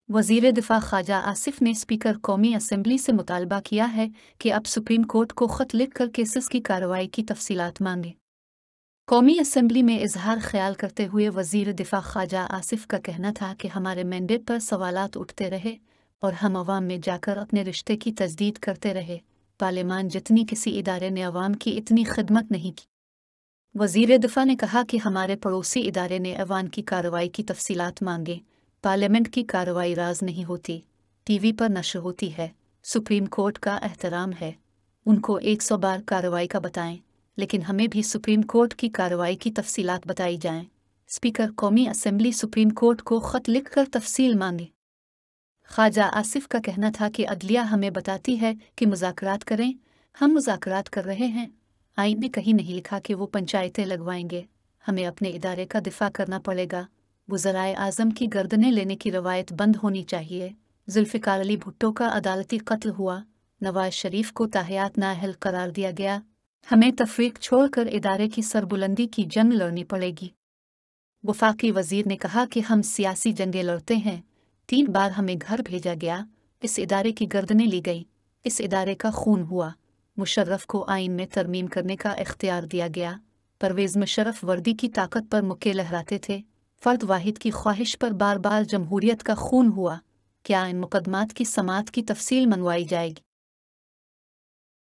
वज़ीर दिफ़ा ख़ाजा आसिफ ने स्पीकर कौमी असम्बली से मुतालबा किया है कि अब सुप्रीम कोर्ट को ख़त लिखकर केसेस की कार्रवाई की तफसीलात मांगे। कौमी असम्बली में इजहार ख्याल करते हुए वज़ीर दिफ़ा ख़ाजा आसिफ का कहना था कि हमारे मैंडेट पर सवालात उठते रहे और हम अवाम में जाकर अपने रिश्ते की तजदीद करते रहे। पार्लियामान जितनी किसी इदारे ने अवाम की इतनी खिदमत नहीं की। वज़ीर दिफ़ा ने कहा कि हमारे पड़ोसी इदारे ने ऐवान की कार्रवाई की तफसीलात मांगे। पार्लियामेंट की कार्रवाई राज नहीं होती, टीवी पर नशर होती है। सुप्रीम कोर्ट का एहतराम है, उनको 100 बार कार्रवाई का बताएं, लेकिन हमें भी सुप्रीम कोर्ट की कार्रवाई की तफसीलात बताई जाएं। स्पीकर कौमी असम्बली सुप्रीम कोर्ट को ख़त लिखकर तफसील मांगे। ख़ाजा आसिफ का कहना था कि अदलिया हमें बताती है कि मुज़ाकरात करें, हम मुज़ाकरात कर रहे हैं। आइन में कहीं नहीं लिखा कि वो पंचायतें लगवाएंगे। हमें अपने इदारे का दिफा करना पड़ेगा। वज़राए आज़म की गर्दनें लेने की रवायत बंद होनी चाहिए। जुल्फ़िकार अली भुट्टो का अदालती कत्ल हुआ, नवाज शरीफ को ताहयात नाअहल करार दिया गया। हमें तफरीक छोड़कर इदारे की सरबुलंदी की जंग लड़नी पड़ेगी। वफाकी वज़ीर ने कहा कि हम सियासी जंगें लड़ते हैं। 3 बार हमें घर भेजा गया, इस इदारे की गर्दनें ली गई, इस इदारे का खून हुआ। मुशर्रफ को आइन में तरमीम करने का इख्तियार दिया गया। परवेज़ मुशर्रफ वर्दी की ताकत पर मुक्के लहराते थे। फ़र्द वाहिद की ख्वाहिश पर बार बार जमहूरियत का खून हुआ। क्या इन मुकदमात की समाअत की तफसील मनवाई जाएगी?